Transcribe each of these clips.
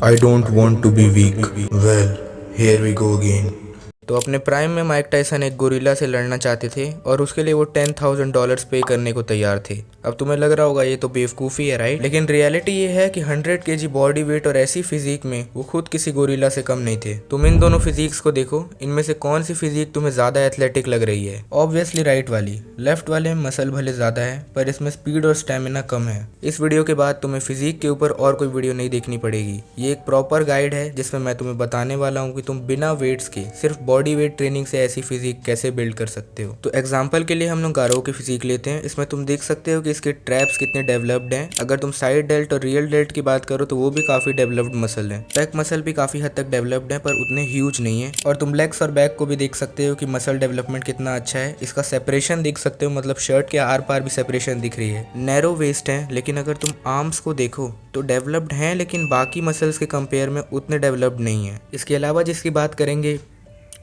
I don't want to be weak. Well, here we go again. तो अपने prime में Mike Tyson एक gorilla से लड़ना चाहते थे और उसके लिए वो $10,000 पे करने को तैयार थे। अब तुम्हें लग रहा होगा ये तो बेवकूफ़ी है, राइट? लेकिन रियलिटी ये है कि 100 kg बॉडी वेट और ऐसी फिजिक में वो खुद किसी गोरिल्ला से कम नहीं थे। तुम इन दोनों फिजिक्स को देखो, इनमें से कौन सी फिजिक तुम्हें ज़्यादा एथलेटिक लग रही है? ऑब्वियसली राइट वाली। लेफ्ट वाले में मसल भले ज़्यादा है पर इसमें स्पीड और स्टेमिना कम है। इस वीडियो के बाद तुम्हें फिजिक के ऊपर और कोई वीडियो नहीं देखनी पड़ेगी। ये एक प्रॉपर गाइड है जिसमें मैं तुम्हें बताने वाला हूँ कि तुम बिना वेट्स के सिर्फ बॉडी वेट ट्रेनिंग से ऐसी फिजिक कैसे बिल्ड कर सकते हो। तो एग्जांपल के लिए हम लोग गारो की फिजिक लेते हैं। इसमें तुम देख सकते हो कि इसके ट्रैप्स कितने डेवलप्ड हैं। अगर तुम साइड डेल्ट और रियल डेल्ट की बात करो तो वो भी काफी डेवलप्ड मसल है। बैक मसल भी काफी हद तक डेवलप्ड है पर उतने ह्यूज नहीं है। और तुम लेग्स और बैक को भी देख सकते हो कि मसल डेवलपमेंट कितना अच्छा है। इसका सेपरेशन देख सकते हो, मतलब शर्ट के आर पार भी सेपरेशन दिख रही है। नैरो वेस्ट है, लेकिन अगर तुम आर्म्स को देखो तो डेवलप्ड हैं लेकिन बाकी मसल्स के कंपेयर में उतने डेवलप्ड नहीं है। इसके अलावा जिसकी बात करेंगे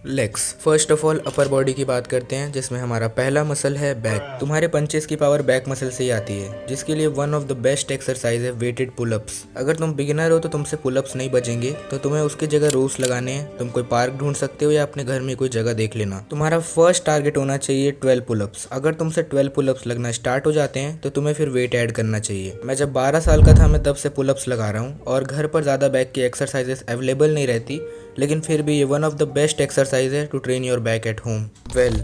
legs. First of all upper body की बात करते हैं जिसमें हमारा पहला मसल है बैक। तुम्हारे पंचेस की पावर बैक मसल से ही आती है, जिसके लिए one of the best exercise है वेटेड पुलअप्स। अगर तुम बिगिनर हो तो तुमसे पुलअप्स नहीं बचेंगे, तो तुम्हें उसकी जगह रोज लगाने हैं। तुम कोई पार्क ढूंढ सकते हो या अपने घर में कोई जगह देख लेना। तुम्हारा फर्स्ट टारगेट होना चाहिए 12 पुलअप्स। अगर तुमसे 12 पुलअप्स लगना स्टार्ट हो जाते हैं तो तुम्हें फिर वेट ऐड करना चाहिए। मैं जब 12 साल का था मैं तब से पुलअप्स लगा रहा हूँ और घर पर ज़्यादा बैक की एक्सरसाइजेस अवेलेबल नहीं रहती, लेकिन फिर भी ये one of the best exercise है to train your back at home. Well,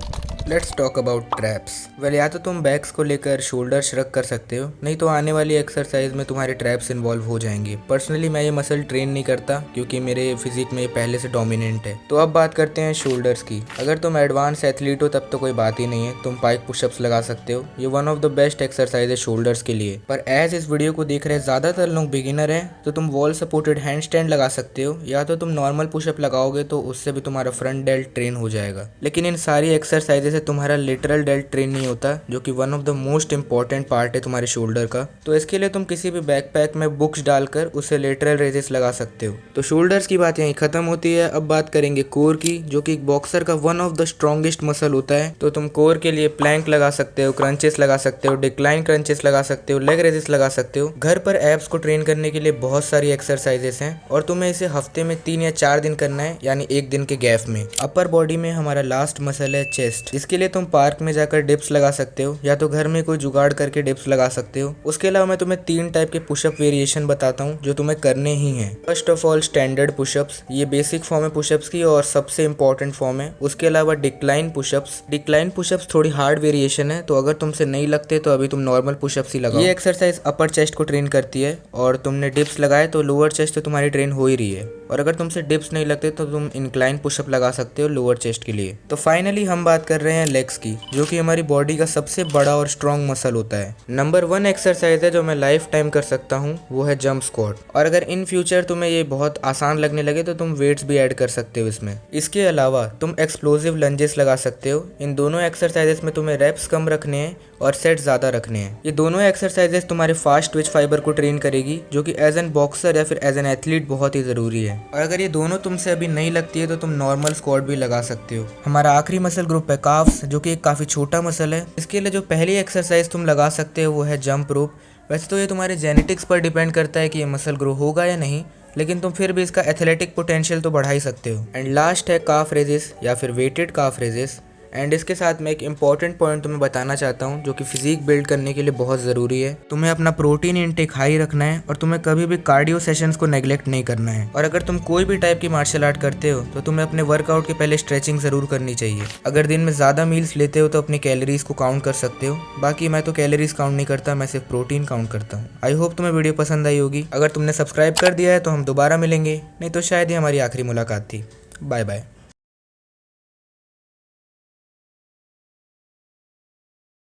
let's talk about traps. Well, या तो तुम बैक्स को लेकर शोल्डर श्रग कर सकते हो, नहीं तो आने वाली एक्सरसाइज में तुम्हारे ट्रैप्स इन्वॉल्व हो जाएंगे। पर्सनली मैं ये मसल ट्रेन नहीं करता क्योंकि मेरे फिजिक में ये पहले से डोमिनेंट है। तो अब बात करते हैं शोल्डर्स की। अगर तुम एडवांस एथलीट हो तब तो कोई बात ही नहीं है, तुम पाइक पुशअप्स लगा सकते हो। ये one of the best exercise है शोल्डर्स के लिए। पर एज इस वीडियो को देख रहे ज़्यादातर लोग बिगिनर हैं तो तुम वॉल सपोर्टेड हैंड स्टैंड लगा सकते हो, या तो तुम नॉर्मल पुशअप लगाओगे तो उससे भी तुम्हारा फ्रंट डेल्ट ट्रेन हो जाएगा। लेकिन इन सारी एक्सरसाइजेज से तुम्हारा लिटरल डेल्ट ट्रेन नहीं होता, जो कि one of the most important part है तुम्हारे शोल्डर का। तो इसके लिए तुम किसी भी बैकपैक में बुक्स डालकर उससे लेटरल रेजेस लगा सकते हो। तो शोल्डर्स की बात यहीं खत्म होती है। अब बात करेंगे कोर की, जो कि एक बॉक्सर का one of the strongest muscle होता है। तो तुम कोर के लिए प्लैंक लगा सकते हो, क्रंचेस लगा सकते हो, डिक्लाइन क्रंचेस लगा सकते हो, लेग रेजेस लगा सकते हो। घर पर एब्स को ट्रेन करने के लिए बहुत सारी एक्सरसाइजेस हैं और तुम्हें इसे हफ्ते में 3 या 4 दिन करना है, यानी एक दिन के गैप में। अपर बॉडी में हमारा लास्ट मसल है चेस्ट, जिसके लिए तुम पार्क में जाकर डिप्स लगा सकते हो या तो घर में कोई जुगाड़ करके डिप्स लगा सकते हो। उसके अलावा मैं तुम्हें 3 टाइप के पुशअप वेरिएशन बताता हूँ जो तुम्हें करने ही हैं। First of all standard pushups, ये बेसिक फॉर्म है पुशअप्स की और सबसे इंपॉर्टेंट फॉर्म है। उसके अलावा डिक्लाइन पुशअप्स। डिक्लाइन पुशअप्स थोड़ी हार्ड वेरिएशन है, तो अगर तुमसे नहीं लगते तो अभी तुम नॉर्मल पुशअप्स ही लगाओ। ये एक्सरसाइज अपर चेस्ट को ट्रेन करती है और तुमने डिप्स लगाए तो लोअर चेस्ट तो तुम्हारी ट्रेन हो ही रही है। और अगर तुमसे डिप्स नहीं लगते तो तुम इंक्लाइन पुशअप लगा सकते हो लोअर चेस्ट के लिए। तो फाइनली हम बात कर रहे हैं लेग्स की, जो कि हमारी बॉडी का सबसे बड़ा और स्ट्रॉन्ग मसल होता है। नंबर 1 एक्सरसाइज है जो मैं लाइफ टाइम कर सकता हूँ, वो है जंप स्क्वाट। और अगर इन फ्यूचर तुम्हें ये बहुत आसान लगने लगे तो तुम वेट्स भी ऐड कर सकते हो इसमें। इसके अलावा तुम एक्सप्लोसिव लंजेस लगा सकते हो। इन दोनों एक्सरसाइजेस में तुम्हें रेप्स कम रखने हैं और सेट ज़्यादा रखने हैं। ये दोनों एक्सरसाइजेस तुम्हारे फास्ट ट्विच फाइबर को ट्रेन करेगी, जो कि एज एन बॉक्सर या फिर एज एन एथलीट बहुत ही ज़रूरी है। और अगर ये दोनों तुमसे अभी नहीं लगती है तो तुम नॉर्मल स्क्वाट भी लगा सकते हो। हमारा आखिरी मसल ग्रुप है काफ्स, जो कि एक काफ़ी छोटा मसल है। इसके लिए जो पहली एक्सरसाइज तुम लगा सकते हो वो है जंप रोप। वैसे तो ये तुम्हारे जेनेटिक्स पर डिपेंड करता है कि ये मसल ग्रो होगा या नहीं, लेकिन तुम फिर भी इसका एथलेटिक पोटेंशियल तो बढ़ा ही सकते हो। एंड लास्ट है काफ रेजेस या फिर वेटेड काफ रेजेस। एंड इसके साथ मैं एक इंपॉर्टेंट पॉइंट तुम्हें बताना चाहता हूँ जो कि फिजिक बिल्ड करने के लिए बहुत ज़रूरी है। तुम्हें अपना प्रोटीन इनटेक हाई रखना है और तुम्हें कभी भी कार्डियो सेशंस को नेग्लेक्ट नहीं करना है। और अगर तुम कोई भी टाइप की मार्शल आर्ट करते हो तो तुम्हें अपने वर्कआउट के पहले स्ट्रेचिंग ज़रूर करनी चाहिए। अगर दिन में ज़्यादा मील्स लेते हो तो अपनी कैलोरीज को काउंट कर सकते हो। बाकी मैं तो कैलोरीज काउंट नहीं करता, मैं सिर्फ प्रोटीन काउंट करता हूँ। आई होप तुम्हें वीडियो पसंद आई होगी। अगर तुमने सब्सक्राइब कर दिया है तो हम दोबारा मिलेंगे, नहीं तो शायद ही हमारी आखिरी मुलाकात थी। Bye bye.